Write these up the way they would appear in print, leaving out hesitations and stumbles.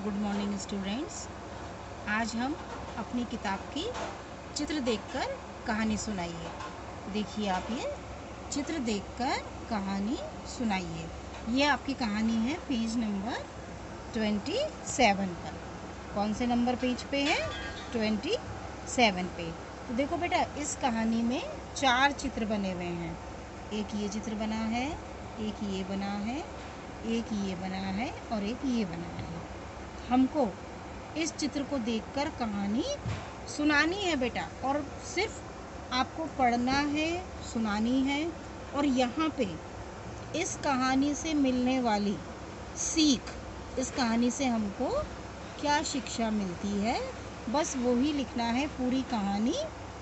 Good morning students. आज हम अपनी किताब की चित्र देखकर कहानी सुनाइए। देखिए आप, ये चित्र देखकर कहानी सुनाइए। ये आपकी कहानी है पेज नंबर 27 पर। कौन से नंबर पेज पे है? 27 पे। तो देखो बेटा, इस कहानी में 4 चित्र बने हुए हैं। एक ये चित्र बना है, एक ये बना है, एक ये बना है और एक ये बना है। हमको इस चित्र को देखकर कहानी सुनानी है बेटा, और सिर्फ आपको पढ़ना है, सुनानी है। और यहाँ पे इस कहानी से मिलने वाली सीख, इस कहानी से हमको क्या शिक्षा मिलती है, बस वही लिखना है, पूरी कहानी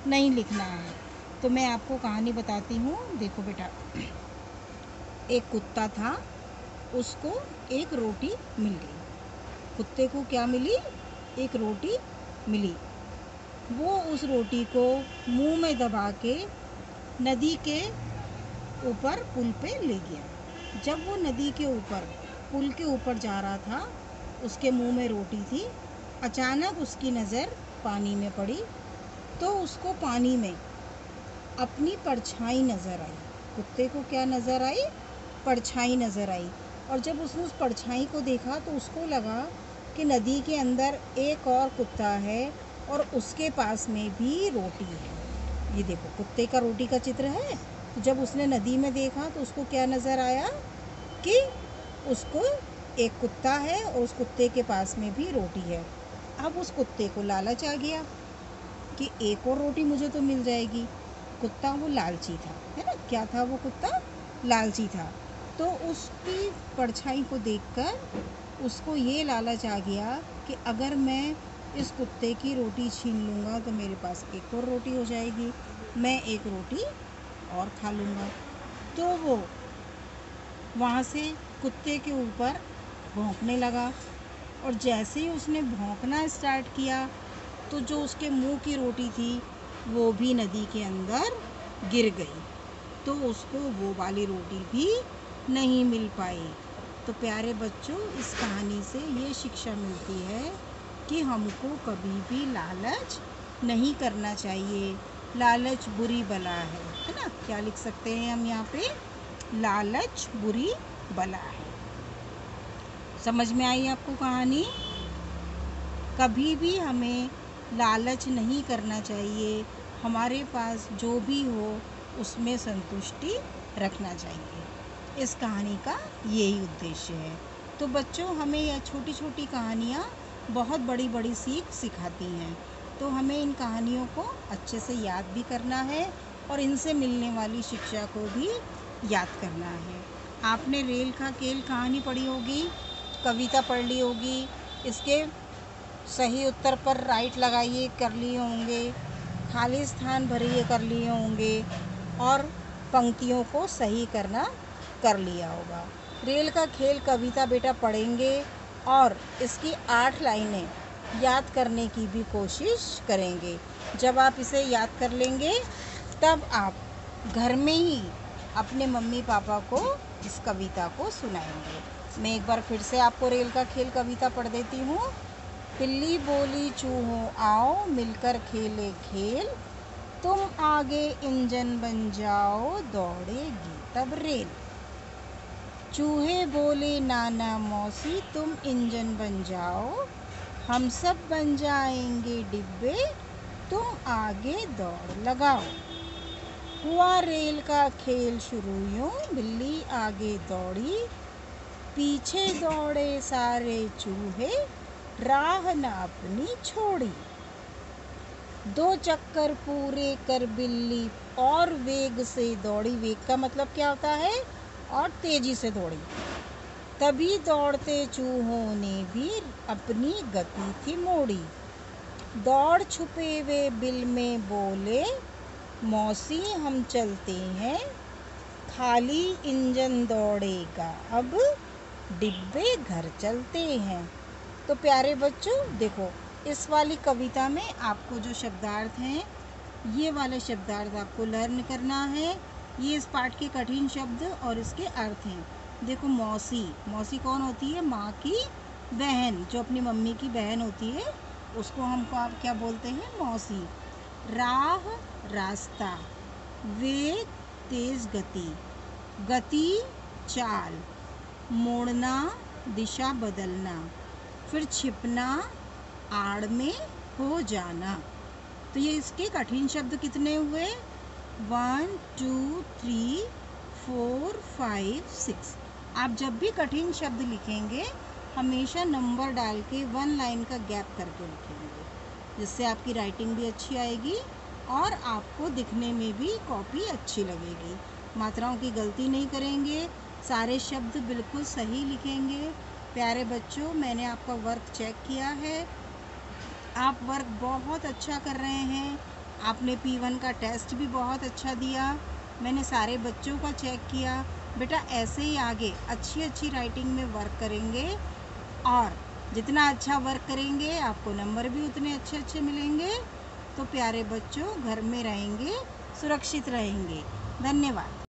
नहीं लिखना है। तो मैं आपको कहानी बताती हूँ। देखो बेटा, एक कुत्ता था, उसको एक रोटी मिल गई। कुत्ते को क्या मिली? एक रोटी मिली। वो उस रोटी को मुंह में दबा के नदी के ऊपर पुल पे ले गया। जब वो नदी के ऊपर, पुल के ऊपर जा रहा था, उसके मुंह में रोटी थी। अचानक उसकी नज़र पानी में पड़ी, तो उसको पानी में अपनी परछाई नज़र आई। कुत्ते को क्या नज़र आई? परछाई नज़र आई। और जब उसने उस परछाई को देखा तो उसको लगा कि नदी के अंदर एक और कुत्ता है और उसके पास में भी रोटी है। ये देखो, कुत्ते का रोटी का चित्र है। तो जब उसने नदी में देखा तो उसको क्या नज़र आया कि उसको एक कुत्ता है और उस कुत्ते के पास में भी रोटी है। अब उस कुत्ते को लालच आ गया कि एक और रोटी मुझे तो मिल जाएगी। कुत्ता वो लालची था, है ना? क्या था वो कुत्ता? लालची था। तो उसकी परछाई को देखकर उसको ये लालच आ गया कि अगर मैं इस कुत्ते की रोटी छीन लूँगा तो मेरे पास एक और रोटी हो जाएगी, मैं एक रोटी और खा लूँगा। तो वो वहाँ से कुत्ते के ऊपर भौंकने लगा, और जैसे ही उसने भौंकना स्टार्ट किया तो जो उसके मुंह की रोटी थी वो भी नदी के अंदर गिर गई। तो उसको वो वाली रोटी भी नहीं मिल पाई। तो प्यारे बच्चों, इस कहानी से ये शिक्षा मिलती है कि हमको कभी भी लालच नहीं करना चाहिए। लालच बुरी बला है ना? क्या लिख सकते हैं हम यहाँ पे? लालच बुरी बला है। समझ में आई आपको कहानी? कभी भी हमें लालच नहीं करना चाहिए। हमारे पास जो भी हो उसमें संतुष्टि रखना चाहिए। इस कहानी का यही उद्देश्य है। तो बच्चों, हमें यह छोटी छोटी कहानियाँ बहुत बड़ी बड़ी सीख सिखाती हैं। तो हमें इन कहानियों को अच्छे से याद भी करना है और इनसे मिलने वाली शिक्षा को भी याद करना है। आपने रेल का खेल कहानी पढ़ी होगी, कविता पढ़ ली होगी। इसके सही उत्तर पर राइट लगाइए, कर लिए होंगे। खाली स्थान भरिए, कर लिए होंगे। और पंक्तियों को सही करना कर लिया होगा। रेल का खेल कविता बेटा पढ़ेंगे और इसकी 8 लाइनें याद करने की भी कोशिश करेंगे। जब आप इसे याद कर लेंगे तब आप घर में ही अपने मम्मी पापा को इस कविता को सुनाएंगे। मैं एक बार फिर से आपको रेल का खेल कविता पढ़ देती हूँ। पिल्ली बोली चूहों आओ, मिलकर खेले खेल, तुम आगे इंजन बन जाओ, दौड़ेगी तब रेल। चूहे बोले नाना मौसी, तुम इंजन बन जाओ, हम सब बन जाएंगे डिब्बे, तुम आगे दौड़ लगाओ। हुआ रेल का खेल शुरू यूं, बिल्ली आगे दौड़ी, पीछे दौड़े सारे चूहे, राह न अपनी छोड़ी। 2 चक्कर पूरे कर बिल्ली और वेग से दौड़ी। वेग का मतलब क्या होता है? और तेजी से दौड़ी। तभी दौड़ते चूहों ने भी अपनी गति थी मोड़ी। दौड़ छुपे वे बिल में बोले, मौसी हम चलते हैं, खाली इंजन दौड़ेगा अब, डिब्बे घर चलते हैं। तो प्यारे बच्चों, देखो, इस वाली कविता में आपको जो शब्दार्थ हैं, ये वाले शब्दार्थ आपको लर्न करना है। ये इस पाठ के कठिन शब्द और इसके अर्थ हैं। देखो, मौसी, मौसी कौन होती है? माँ की बहन, जो अपनी मम्मी की बहन होती है उसको हमको आप क्या बोलते हैं? मौसी। राह, रास्ता। वेग, तेज गति। गति, चाल। मोड़ना, दिशा बदलना। फिर छिपना, आड़ में हो जाना। तो ये इसके कठिन शब्द कितने हुए? 1 2 3 4 5 6। आप जब भी कठिन शब्द लिखेंगे हमेशा नंबर डाल के 1 लाइन का गैप करके लिखेंगे, जिससे आपकी राइटिंग भी अच्छी आएगी और आपको दिखने में भी कॉपी अच्छी लगेगी। मात्राओं की गलती नहीं करेंगे, सारे शब्द बिल्कुल सही लिखेंगे। प्यारे बच्चों, मैंने आपका वर्क चेक किया है, आप वर्क बहुत अच्छा कर रहे हैं। आपने P1 का टेस्ट भी बहुत अच्छा दिया। मैंने सारे बच्चों का चेक किया। बेटा ऐसे ही आगे अच्छी अच्छी राइटिंग में वर्क करेंगे और जितना अच्छा वर्क करेंगे आपको नंबर भी उतने अच्छे अच्छे मिलेंगे। तो प्यारे बच्चों, घर में रहेंगे, सुरक्षित रहेंगे। धन्यवाद।